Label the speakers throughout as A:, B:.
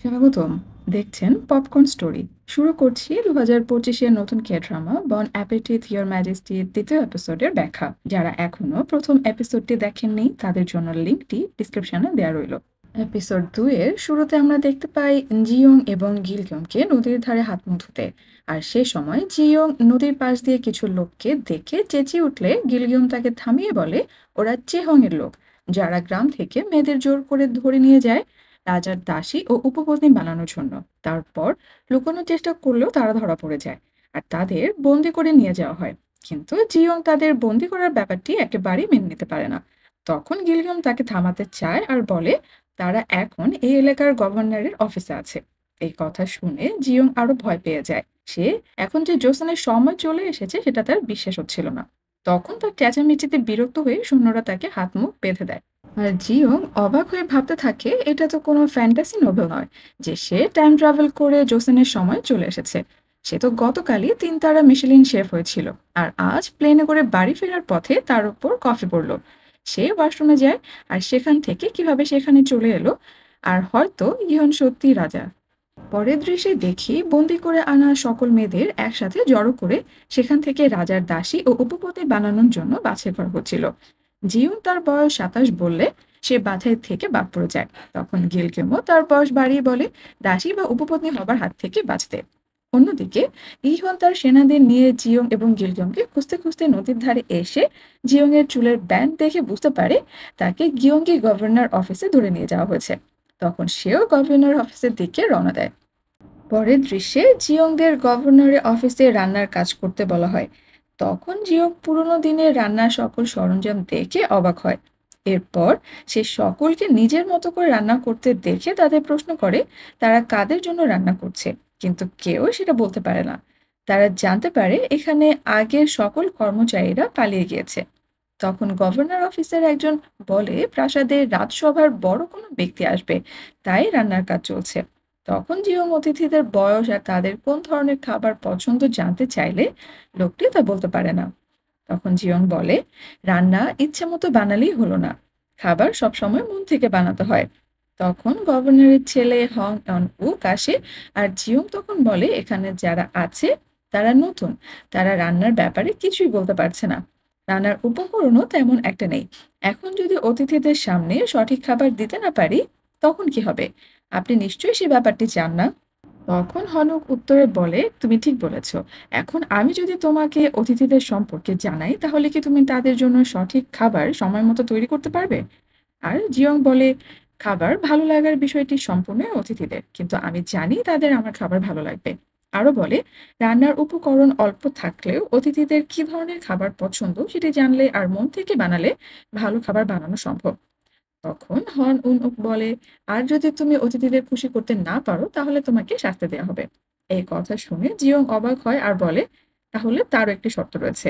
A: স্বাগতম। দেখছেন popcorn story. শুরু করছি 2025-এর নতুন ড্রামা বন অ্যাপেটিথ ইয়োর ম্যাজেস্টির দ্বিতীয় এপিসোডের ব্যাখ্যা। যারা এখনো প্রথম এপিসোডটি দেখেননি তাদের জন্য লিঙ্কটি ডিসক্রিপশনে দেওয়া রইল। এপিসোড 2-এর শুরুতে আমরা দেখতে পাই জিয়ং এবং গিলগমকে নদীর ধারে হাত মুখ ধুতে। আর সে সময় জিয়ং নদীর পাশ দিয়ে কিছু লোককে দেখে চেঁচিয়ে উঠলে গিলগম তাকে থামিয়ে বলে ওরা চেহং এর লোক, যারা গ্রাম থেকে মেয়েদের জোর করে ধরে নিয়ে যায় রাজার দাসী ও উপপত্নী বানানোর জন্য। তারপর লুকানোর চেষ্টা করলেও তারা ধরা পড়ে যায় আর তাদের বন্দি করে নিয়ে যাওয়া হয়। কিন্তু জিয়ং তাদের বন্দি করার ব্যাপারটি একেবারেই মেনে নিতে পারে না। তখন গিলগাম তাকে থামাতে চায় আর বলে তারা এখন এই এলাকার গভর্নরের অফিসে আছে। এই কথা শুনে জিয়ং আরো ভয় পেয়ে যায়। সে এখন যে জোসনের সময় চলে এসেছে সেটা তার বিশ্বাস হচ্ছিল না। তখন তার চেঁচামেচিতে বিরক্ত হয়ে সৈন্যরা তাকে হাত মুখ বেঁধে দেয়। আর জিওং অবাক হয়ে ভাবতে থাকে এটা তো কোনো ফ্যান্টাসি নোভেল নয় যে সে টাইম ট্রাভেল করে জোসেনের সময় চলে এসেছে। সে তো গতকালই 3 তারা মিশেলিন শেফ হয়েছিল আর আজ প্লেনে করে বাড়ি ফেরার পথে তার উপর কফি পড়লো। সে ওয়াশরুমে যায় আর সেখান থেকে কিভাবে সেখানে চলে এলো। আর হয়তো ইহন সত্যি রাজা। পরের দৃশ্যে দেখি বন্দি করে আনা সকল মেয়েদের একসাথে জড়ো করে সেখান থেকে রাজার দাসী ও উপপত্নী বানানোর জন্য বাছাই করা হচ্ছিল। জিউন তার বয়স 27 বললে সে বাছাই থেকে বাদ পড়ে যায়। তখন গিলকেমও তার বয়স বাড়িয়ে বলে দাসী বা উপপত্নী হবার হাত থেকে বাঁচতে। অন্যদিকে ইহন তার সেনাদের নিয়ে জিয়ং এবং গিলগমকে খুঁজতে খুঁজতে নদীর ধারে এসে জিয়ং এর চুলের ব্যান্ড দেখে বুঝতে পারে তাকে গিয়ঙ্গি গভর্নর অফিসে ধরে নিয়ে যাওয়া হয়েছে। তখন সেও গভর্নর অফিসের দিকে রওনা দেয়। পরের দৃশ্যে জিয়ংদের গভর্নরের অফিসে রান্নার কাজ করতে বলা হয়। তখন জিয়ং পুরোনো দিনের রান্নার সকল সরঞ্জাম দেখে অবাক হয়। এরপর সে সকলকে নিজের মতো করে রান্না করতে দেখে তাদের প্রশ্ন করে তারা কাদের জন্য রান্না করছে, কিন্তু কেউ সেটা বলতে পারে না। তারা জানতে পারে এখানে আগের সকল কর্মচারীরা পালিয়ে গিয়েছে। তখন গভর্নর অফিসার একজন বলে প্রাসাদের রাজসভার বড় কোনো ব্যক্তি আসবে, তাই রান্নার কাজ চলছে। তখন জিওং অতিথিদের বয়স আর তাদের কোন ধরনের খাবার পছন্দ জানতে চাইলে লোকটি তা বলতে পারে না। তখন জিওং বলে রান্না ইচ্ছে মতো বানালেই হলো না, খাবার সবসময় মন থেকে বানাতে হয়। তখন গভর্নরের ছেলে হং অন উক আসে আর জিওং তখন বলে এখানে যারা আছে তারা নতুন, তারা রান্নার ব্যাপারে কিছুই বলতে পারছে না। রান্নার উপকরণও তেমন একটা নেই। এখন যদি অতিথিদের সামনে সঠিক খাবার দিতে না পারি তখন কি হবে? আপনি নিশ্চয়ই সে ব্যাপারটি চান না। তখন হনক উত্তরে বলে তুমি ঠিক বলেছ। এখন আমি যদি তোমাকে অতিথিদের সম্পর্কে জানাই তাহলে কি তুমি তাদের জন্য সঠিক খাবার সময় মতো তৈরি করতে পারবে? আর জিয়ং বলে খাবার ভালো লাগার বিষয়টি সম্পূর্ণ অতিথিদের, কিন্তু আমি জানি তাদের আমার খাবার ভালো লাগবে। আরো বলে রান্নার উপকরণ অল্প থাকলেও অতিথিদের কি ধরনের খাবার পছন্দ সেটি জানলে আর মন থেকে বানালে ভালো খাবার বানানো সম্ভব। তখন হন উন উক বলে আর যদি তুমি অতিথিদের খুশি করতে না পারো তাহলে তোমাকে শাস্তি দেওয়া হবে। এই কথা শুনে জিয়ং অবাক হয় আর বলে তাহলে তারও একটি শর্ত রয়েছে,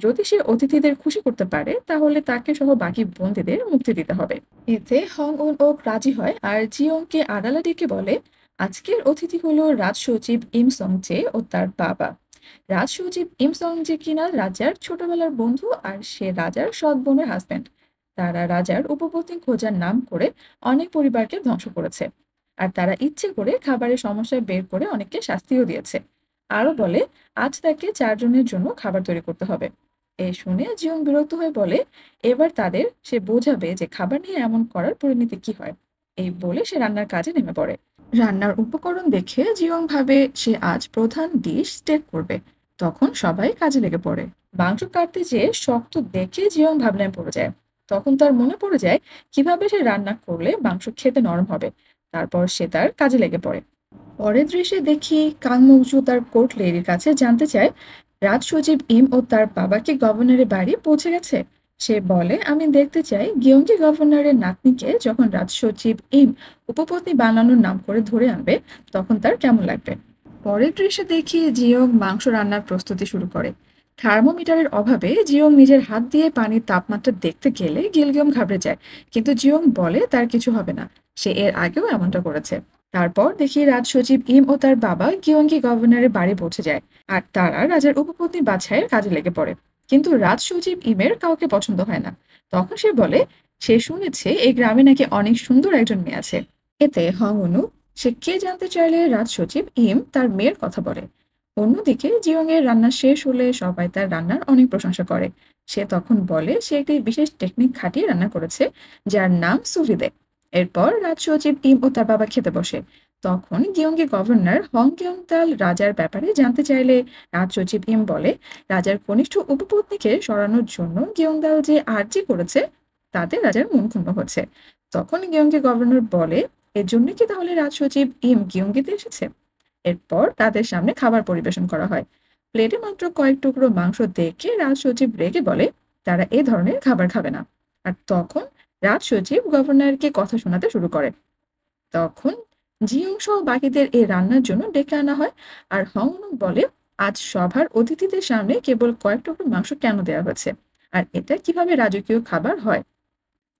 A: যদি সে অতিথিদের খুশি করতে পারে তাহলে তাকে সহ বাকি বন্দীদের মুক্তি দিতে হবে। এতে হং উন ওক রাজি হয় আর জিয়ংকে আড়ালে ডেকে বলে আজকের অতিথি হলো রাজ সচিব ইম সং জে ও তার বাবা। রাজ সচিব ইম সং জে কিনা রাজার ছোটবেলার বন্ধু আর সে রাজার সৎ বোনের হাজবেন্ড। তারা রাজার উপপত্নী খোঁজার নাম করে অনেক পরিবারকে ধ্বংস করেছে। আর তারা ইচ্ছে করে খাবারের সমস্যা বের করে অনেককে শাস্তিও দিয়েছে। আরো বলে আজ তাকে 4 জনের জন্য খাবার তৈরি করতে হবে। এই শুনে জিয়ং বিরক্ত হয়ে বলে এবার তাদের সে বোঝাবে যে খাবার নিয়ে এমন করার পরিণতি কি হয়। এই বলে সে রান্নার কাজে নেমে পড়ে। রান্নার উপকরণ দেখে জিয়ং ভাবে সে আজ প্রধান ডিশ স্টেক করবে। তখন সবাই কাজে লেগে পড়ে। মাংস কাটতে যেয়ে শক্ত দেখে জিয়ং ভাবনায় পড়ে যায়। তখন তার মনে পড়ে যায় কিভাবে সে রান্না করলে মাংস খেতে নরম হবে। তারপর সে তার কাজে লেগে পড়ে। পরের দৃশ্যে দেখি কাং মৌজু তার কোর্ট লেডির কাছে জানতে চায় রাজ সচিব ইম ও তার বাবা কি গভর্নরের বাড়ি পৌঁছে গেছে। সে বলে আমি দেখতে চাই গিয়ঙ্গি গভর্নরের নাতনিকে যখন রাজ সচিব ইম উপপত্নী বানানোর নাম করে ধরে আনবে তখন তার কেমন লাগবে। পরের দৃশ্যে দেখি জিয়ং মাংস রান্নার প্রস্তুতি শুরু করে। থার্মোমিটারের অভাবে জিয়ং নিজের হাত দিয়ে পানির তাপমাত্রা দেখতে গেলে গিলগিয়ম ঘাবড়ে যায়, কিন্তু জিয়ং বলে তার কিছু হবে না, সে এর আগেও এমনটা করেছে। তারপর দেখি রাজ সচিব ইম ও তার বাবা গিয়ঙ্গি গভর্নরের বাড়ি পৌঁছে যায় আর তারা রাজার উপপত্নী বাছাইয়ের কাজে লেগে পড়ে। কিন্তু রাজ সচিব ইমের কাউকে পছন্দ হয় না। তখন সে বলে সে শুনেছে এই গ্রামে নাকি অনেক সুন্দর একজন মেয়ে আছে। এতে হংউনু সে কে জানতে চাইলে রাজ সচিব ইম তার মেয়ের কথা বলে। অন্যদিকে জিয়ং এর রান্না শেষ হলে সবাই তার রান্নার অনেক প্রশংসা করে। সে তখন বলে সে একটি বিশেষ টেকনিক খাটিয়ে রান্না করেছে, যার নাম সুভিদে। এরপর রাজ সচিব ইম ও তার বাবা খেতে বসে। তখন গিয়ংগি গভর্নর হং কিয়ং তাল রাজার ব্যাপারে জানতে চাইলে রাজ সচিব ইম বলে রাজার কনিষ্ঠ উপপত্নীকে সরানোর জন্য গিয়ংদাল যে আর্জি করেছে তাতে রাজার মন ক্ষুণ্ণ হচ্ছে। তখন গিয়ংগি গভর্নর বলে এর জন্য কি তাহলে রাজ সচিব ইম গিয়ংগিতে এসেছে। এরপর তাদের সামনে খাবার পরিবেশন করা হয়। প্লেটে মাত্র কয়েক টুকরো মাংস দেখে রাজ সচিব রেগে বলে তারা এ ধরনের খাবার খাবে না। আর তখন রাজ সচিব গভর্নরকে কথা শোনাতে শুরু করে। তখন জিয়ং সহ বাকিদের এই রান্নার জন্য ডেকে আনা হয়। আর হংনক বলে আজ সভার অতিথিদের সামনে কেবল কয়েক টুকরো মাংস কেন দেওয়া হয়েছে, আর এটা কিভাবে রাজকীয় খাবার হয়।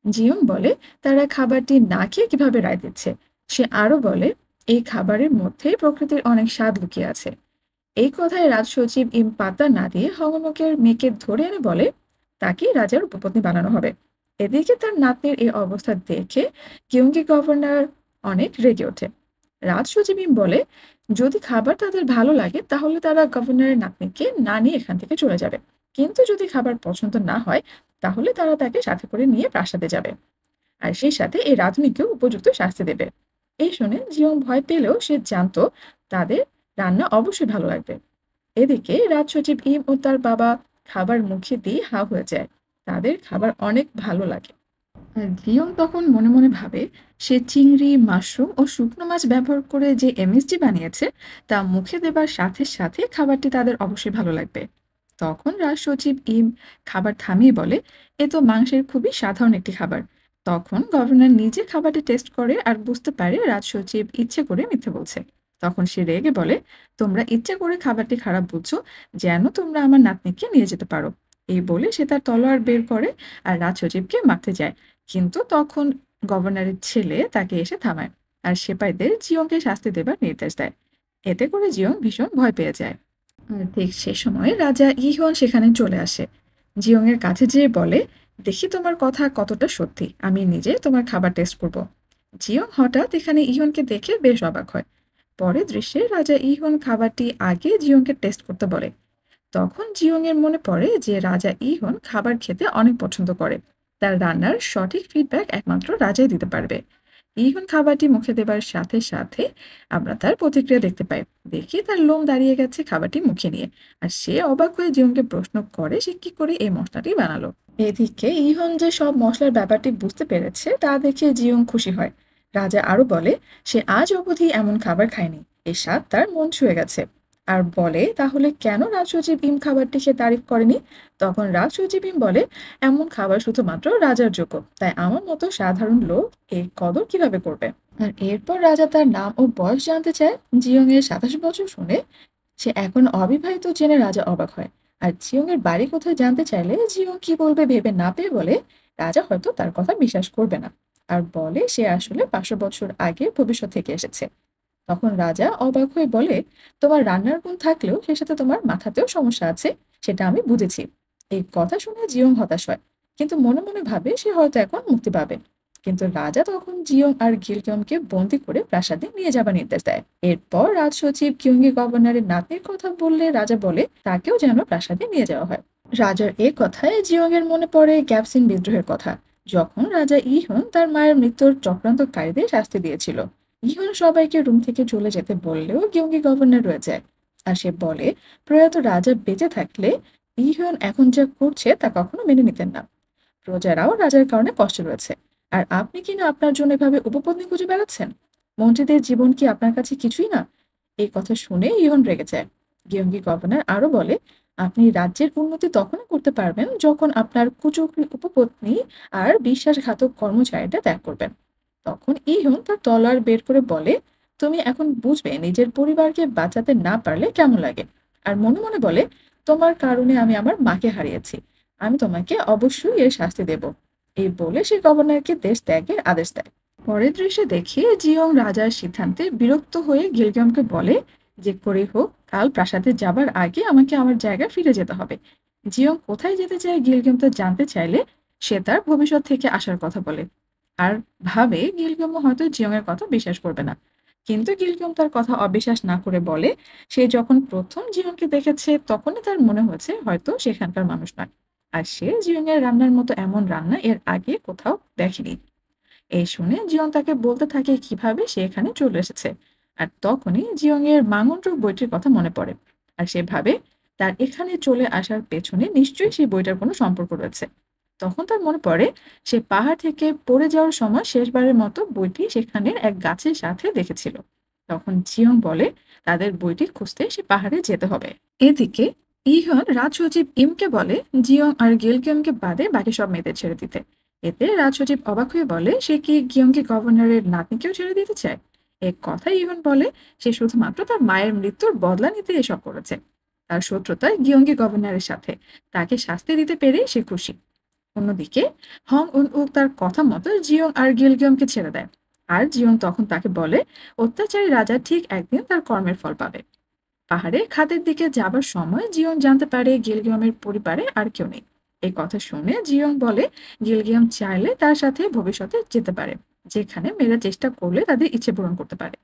A: জিয়ং বলে তারা খাবারটি না খেয়ে কিভাবে রায় দিচ্ছে। সে আরো বলে এই খাবারের মধ্যে প্রকৃতির অনেক স্বাদ লুকিয়ে আছে। এই কথায় রাজ সচিব ইম পাত্তা না দিয়ে হংনকের মেয়েকে ধরে এনে বলে তাকে রাজার উপপত্নী বানানো হবে। এদিকে তার নাতনির এই অবস্থা দেখে কিয়ংকি গভর্নর অনেক রেগে ওঠে। রাজ সচিব ইম বলে যদি খাবার তাদের ভালো লাগে তাহলে তারা গভর্নরের নাতনিকে না নিয়ে এখান থেকে চলে যাবে, কিন্তু যদি খাবার পছন্দ না হয় তাহলে তারা তাকে সাথে করে নিয়ে প্রাসাদে যাবে, আর সেই সাথে এই রাঁধুনিকেও উপযুক্ত শাস্তি দেবে। এই শুনে জিয়ং ভয় পেলেও সে জানতো তাদের রান্না অবশ্যই ভালো লাগবে। এদিকে রাজ সচিব ইম ও তার বাবা খাবার মুখে দিয়ে হা হয়ে যায়। তাদের খাবার অনেক ভালো লাগে। আর জিয়ং তখন মনে মনে ভাবে সে চিংড়ি, মাশরুম ও শুকনো মাছ ব্যবহার করে যে এমএসজি বানিয়েছে তা মুখে দেবার সাথে সাথে খাবারটি তাদের অবশ্যই ভালো লাগবে। তখন রাজ সচিব ইম খাবার থামিয়ে বলে এ তো মাংসের খুবই সাধারণ একটি খাবার। তখন গভর্নর নিজে খাবারটি টেস্ট করে আর বুঝতে পারে রাজ সচিব ইচ্ছে করে মিথ্যে বলছে। তখন সে রেগে বলে তোমরা ইচ্ছে করে খাবারটি খারাপ বুঝছো যেন তোমরা আমার নাতনিকে নিয়ে যেতে পারো। এই বলে সে তার তলোয়ার বের করে আর রাজ সচিবকে মারতে যায়। কিন্তু তখন গভর্নরের ছেলে তাকে এসে থামায় আর সিপাহীদের জিয়ংকে শাস্তি দেবার নির্দেশ দেয়। এতে করে জিয়ং ভীষণ ভয় পেয়ে যায়। আর ঠিক সে সময় রাজা ইহন সেখানে চলে আসে। জিয়ং এর কাছে যেয়ে বলে দেখি তোমার কথা কতটা সত্যি, আমি নিজে তোমার খাবার টেস্ট করব। জিয়ং হঠাৎ এখানে ইহনকে দেখে বেশ অবাক হয়। পরের দৃশ্যে রাজা ইহন খাবারটি আগে জিয়ংকে টেস্ট করতে বলে। তখন জিয়ং এর মনে পড়ে যে রাজা ইহন খাবার খেতে অনেক পছন্দ করে। তার রান্নার সঠিক ফিডব্যাক একমাত্র রাজাই দিতে পারবে। ইহন খাবারটি মুখে দেবার সাথে সাথে আমরা তার প্রতিক্রিয়া দেখতে পাই। দেখি তার লোম দাঁড়িয়ে গেছে খাবারটি মুখে নিয়ে। আর সে অবাক হয়ে জিয়ংকে প্রশ্ন করে সে কি করে এই মশলাটি বানালো। এদিকে ইহন যে সব মশলার ব্যাপারটি বুঝতে পেরেছে তা দেখে জিয়ং খুশি হয়। রাজা আরো বলে সে আজ অবধি এমন খাবার খায়নি, এর স্বাদ তার মন ছুঁয়ে গেছে। আর বলে তাহলে কেন রাজ সচিব ইম খাবারটি সে তারিফ করেনি। তখন রাজ সচিব ইম বলে এমন খাবার শুধুমাত্র রাজার যোগ্য, তাই আমার মতো সাধারণ লোক এর কদর কিভাবে করবে। আর এরপর রাজা তার নাম ও বয়স জানতে চায়। জিয়ং এর 27 বছর শুনে সে এখন অবিবাহিত জেনে রাজা অবাক হয়। আর জিয়ং এর বাড়ি কোথায় জানতে চাইলে জিয়ং কি বলবে ভেবে না পেয়ে বলে রাজা হয়তো তার কথা বিশ্বাস করবে না। আর বলে সে আসলে 500 বছর আগে ভবিষ্যৎ থেকে এসেছে। তখন রাজা অবাক হয়ে বলে তোমার রান্নার গুণ থাকলেও সে সাথে তোমার মাথাতেও সমস্যা আছে, সেটা আমি বুঝেছি। এই কথা শুনে জিয়ং হতাশ হয়, কিন্তু মনে মনে ভাবে সে হয়তো এখন মুক্তি পাবে। কিন্তু রাজা তখন জিয়ং আর গিলকিয়মকে বন্দি করে প্রাসাদে নিয়ে যাবার নির্দেশ দেয়। এরপর রাজ সচিব কিয়ংগি গভর্নরের নাতনির কথা বললে রাজা বলে তাকেও যেন প্রাসাদে নিয়ে যাওয়া হয়। রাজার এ কথায় জিয়ং এর মনে পড়ে গ্যাপসিন বিদ্রোহের কথা, যখন রাজা ইহন তার মায়ের মৃত্যুর চক্রান্তকারীদের শাস্তি দিয়েছিল। ইহন সবাইকে রুম থেকে চলে যেতে বললেও গিয়ংগি গভর্নর রয়ে যায়। আর সে বলে প্রয়াত রাজা বেঁচে থাকলে ইহন এখন যা করছে তা কখনো মেনে নিতেন না। প্রজারাও রাজার কারণে কষ্ট রয়েছে, আর আপনি কিনা আপনার জন্য এভাবে উপপত্নী খুঁজে বেড়াচ্ছেন। মন্ত্রীদের জীবন কি আপনার কাছে কিছুই না। এই কথা শুনে ইহন রেগে যায়। গিয়ংগি গভর্নর আরো বলে আপনি রাজ্যের উন্নতি তখনই করতে পারবেন যখন আপনার কুচক্রী উপপত্নী আর বিশ্বাসঘাতক কর্মচারীটা ত্যাগ করবেন। তখন ইহন তার তলোয়ার বের করে বলে তুমি এখন বুঝবে নিজের পরিবারকে বাঁচাতে না পারলে কেমন লাগে। আর মনে মনে বলে তোমার কারণে আমি আমার মাকে হারিয়েছি, আমি তোমাকে অবশ্যই এর শাস্তি দেব। এই বলে সে গভর্নরকে দেশ ত্যাগের আদেশ দেয়। পরের দৃশ্যে দেখি জিয়ং রাজার সিদ্ধান্তে বিরক্ত হয়ে গিলগামকে বলে যে করেই হোক কাল প্রাসাদে যাবার আগে আমাকে আমার জায়গায় ফিরে যেতে হবে। জিয়ং কোথায় যেতে চায় গিলগাম তা জানতে চাইলে সে তার ভবিষ্যৎ থেকে আসার কথা বলে। আর ভাবে গিলগামও হয়তো জিয়ং এর কথা বিশ্বাস করবে না। কিন্তু গিলগাম তার কথা অবিশ্বাস না করে বলে সে যখন প্রথম জিয়ংকে দেখেছে তখনই তার মনে হয়েছে হয়তো সেখানকার মানুষ নয়, আর সে জিয়ং এর রান্নার মতো এমন রান্না এর আগে কোথাও দেখেনি। এই শুনে জিয়ং তাকে বলতে থাকে কিভাবে সে এখানে চলে এসেছে। আর তখনই জিয়ং এর মাঙ্গনরূপ বইটির কথা মনে পড়ে। আর সে ভাবে তার এখানে চলে আসার পেছনে নিশ্চয়ই সেই বইটার কোনো সম্পর্ক রয়েছে। তখন তার মনে পড়ে সে পাহাড় থেকে পড়ে যাওয়ার সময় শেষবারের মতো বইটি সেখানের এক গাছের সাথে দেখেছিল। তখন জিয়ং বলে তাদের বইটি খুঁজতে সে পাহাড়ে যেতে হবে। এদিকে ইহন রাজ সচিব ইমকে বলে জিয়ং আর গিলগিয়মকে বাদে বাকি সব মেয়েদের ছেড়ে দিতে। এতে রাজ সচিব অবাক হয়ে বলে সে কি গিয়ংকে গভর্নরের নাতনিকেও ছেড়ে দিতে চায়। এক কথায় ইহন বলে সে শুধুমাত্র তার মায়ের মৃত্যুর বদলা নিতে এসব করেছে। তার শত্রুতা গিয়ংকি গভর্নরের সাথে, তাকে শাস্তি দিতে পেরে সে খুশি। অন্যদিকে হং উন উক তার কথা মতো জিয়ং আর গিলগিয়মকে ছেড়ে দেয়। আর জিয়ং তখন তাকে বলে অত্যাচারী রাজা ঠিক একদিন তার কর্মের ফল পাবে। পাহাড়ে খাদের দিকে যাবার সময় জিয়ং জানতে পারে গিলগিয়মের পরিবারে আর কেউ নেই। এই কথা শুনে জিয়ং বলে গিলগিয়ম চাইলে তার সাথে ভবিষ্যতে যেতে পারে, যেখানে মেয়েরা চেষ্টা করলে তাদের ইচ্ছে পূরণ করতে পারে।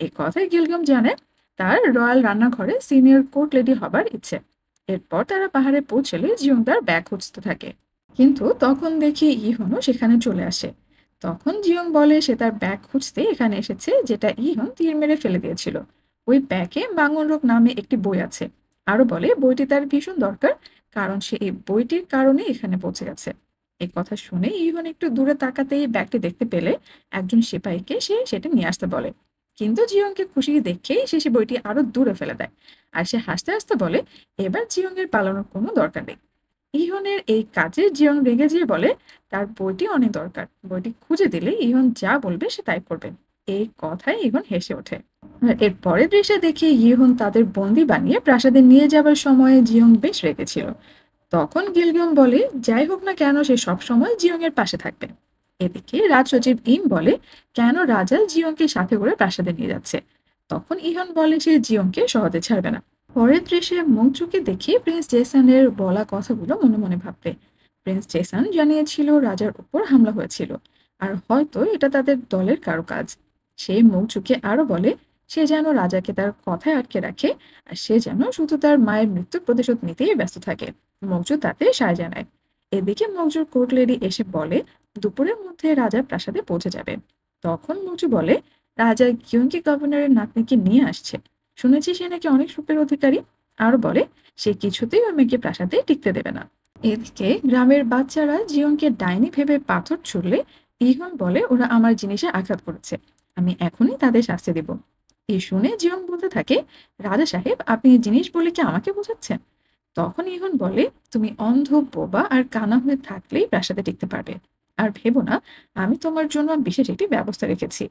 A: এই কথায় গিলগিয়ম জানে তার রয়্যাল রান্নাঘরে সিনিয়র কোর্ট লেডি হবার ইচ্ছে। এরপর তারা পাহাড়ে পৌঁছলে জিয়ং তার ব্যাগ খুঁজতে থাকে, কিন্তু তখন দেখি ইহনও সেখানে চলে আসে। তখন জিয়ং বলে সে তার ব্যাগ খুঁজতে এখানে এসেছে, যেটা ইহন তীর মেরে ফেলে দিয়েছিল। ওই ব্যাগে মাঙ্গনরূপ নামে একটি বই আছে। আরো বলে বইটি তার ভীষণ দরকার, কারণ সে এই বইটির কারণে এখানে পৌঁছে গেছে। এই কথা শুনে ইহন একটু দূরে তাকাতেই ব্যাগটি দেখতে পেলে একজন সিপাহীকে সে সেটা নিয়ে আসতে বলে। কিন্তু জিয়ংকে খুশি দেখেই সে বইটি আরো দূরে ফেলে দেয়। আর সে হাসতে হাসতে বলে এবার জিয়ং এর পালানোর কোনো দরকার নেই। ইহনের এই কাজে জিয়ং রেগে যেয়ে বলে তার বইটি অনেক দরকার, বইটি খুঁজে দিলে ইহন যা বলবে সে তাই করবে। এই কথায় ইহন হেসে ওঠে। আর এর পরের দৃশ্যে দেখি ইহন তাদের বন্দি বানিয়ে প্রাসাদে নিয়ে যাবার সময় জিয়ং বেশ রেগেছিল। তখন গিলগিয়ম বলে যাই হোক না কেন সে সব সময় জিয়ং এর পাশে থাকবে। এদিকে রাজ সচিব ইম বলে কেন রাজা জিয়ংকে সাথে করে প্রাসাদে নিয়ে যাচ্ছে। তখন ইহন বলে সে জিয়ংকে সহজে ছাড়বে না। পরের দৃশ্যে মংচুকে দেখি প্রিন্স জেসনের বলা কথাগুলো মনে মনে ভাবতে। প্রিন্স জেসন জানিয়েছিল রাজার উপর হামলা হয়েছিল, আর হয়তো এটা তাদের দলের কারো কাজ। সে মংচুকে আরো বলে সে যেন রাজাকে তার কথায় আটকে রাখে, আর সে যেন শুধু তার মায়ের মৃত্যুর প্রতিশোধ নিতেই ব্যস্ত থাকে। মংচু তাতে সায় জানায়। এদিকে মংচুর কোর্ট লেডি এসে বলে দুপুরের মধ্যে রাজা প্রাসাদে পৌঁছে যাবে। তখন মংচু বলে রাজা গিয়ংকি গভর্নরের নাতনিকে নিয়ে আসছে, শুনেছি সে নাকি অনেক সুখের অধিকারী। আরো বলে সে কিছুতেই ওই মেয়েকে প্রাসাদে টিকতে দেবে না। এদিকে গ্রামের বাচ্চারা জিয়ংকে ডাইনি ভেবে পাথর ছুড়লে ইহন বলে ওরা আমার জিনিসে আঘাত করেছে, আমি এখনই তাদের শাস্তি দেব। এই শুনে জিয়ং বলতে থাকে রাজা সাহেব আপনি জিনিস বলে কি আমাকে বোঝাচ্ছেন। তখন ইহন বলে তুমি অন্ধ বোবা আর কানা হয়ে থাকলেই প্রাসাদে টিকতে পারবে, আর ভেবো না আমি তোমার জন্য বিশেষ একটি ব্যবস্থা রেখেছি।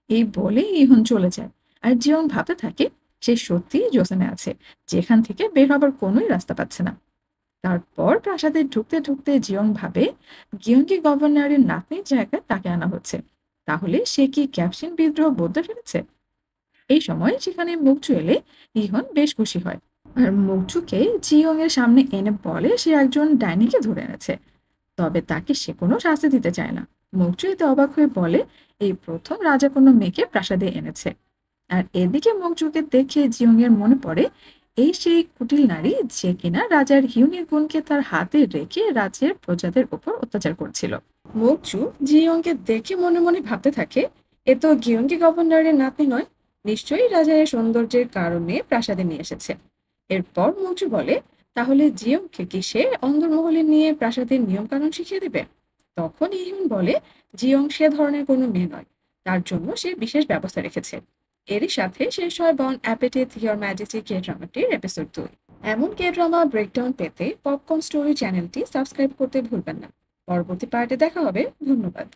A: এই বলে ইহন চলে যায়। আর জিয়ং ভাবতে থাকে সে সত্যিই জোসেনে আছে, যেখান থেকে বের হবার কোনোই রাস্তা পাচ্ছে না। তারপর প্রাসাদে ঢুকতে ঢুকতে জিয়ং ভাবে গিয়ংকি গভর্নরের নাতনির জায়গায় তাকে আনা হচ্ছে, তাহলে সে কি ক্যাপসিন বিদ্রোহ বদলে ফেলেছে। এই সময় সেখানে মুকচু এলে ইহন বেশ খুশি হয়। আর মুকচুকে জিয়ং এর সামনে এনে বলে সে একজন ডাইনিকে ধরে এনেছে, তবে তাকে সে কোনো শাস্তি দিতে চায় না। মুকচু এতে অবাক হয়ে বলে এই প্রথম রাজা কোনো মেয়েকে প্রাসাদে এনেছে। আর এদিকে মংচুকে দেখে জিয়ং এর মনে পড়ে এই সেই কুটিল নারী যে কিনা রাজার হিউনির গুণকে তার হাতে রেখে রাজ্যের প্রজাদের উপর অত্যাচার করছিল। মংচু জিয়ংকে দেখে মনে মনে ভাবতে থাকে এ তো গিয়ংকি গভর্নরের নাতনি নয়, নিশ্চয়ই রাজার এই সৌন্দর্যের কারণে প্রাসাদে নিয়ে এসেছে। এরপর মংচু বলে তাহলে জিয়ংকে কি সে অন্দরমহলে নিয়ে প্রাসাদের নিয়ম কানুন শিখিয়ে দেবে। তখন ইহুন বলে জিয়ং সে ধরনের কোনো মেয়ে নয়, তার জন্য সে বিশেষ ব্যবস্থা রেখেছে। এরই সাথে শেষ হয় বন অ্যাপেটিথ ইয়োর ম্যাজেস্টি কে ড্রামাটির এপিসোড 2। এমন কে ড্রামা ব্রেকডাউন পেতে পপকর্ন স্টোরি চ্যানেলটি সাবস্ক্রাইব করতে ভুলবেন না। পরবর্তী পার্টে দেখা হবে। ধন্যবাদ।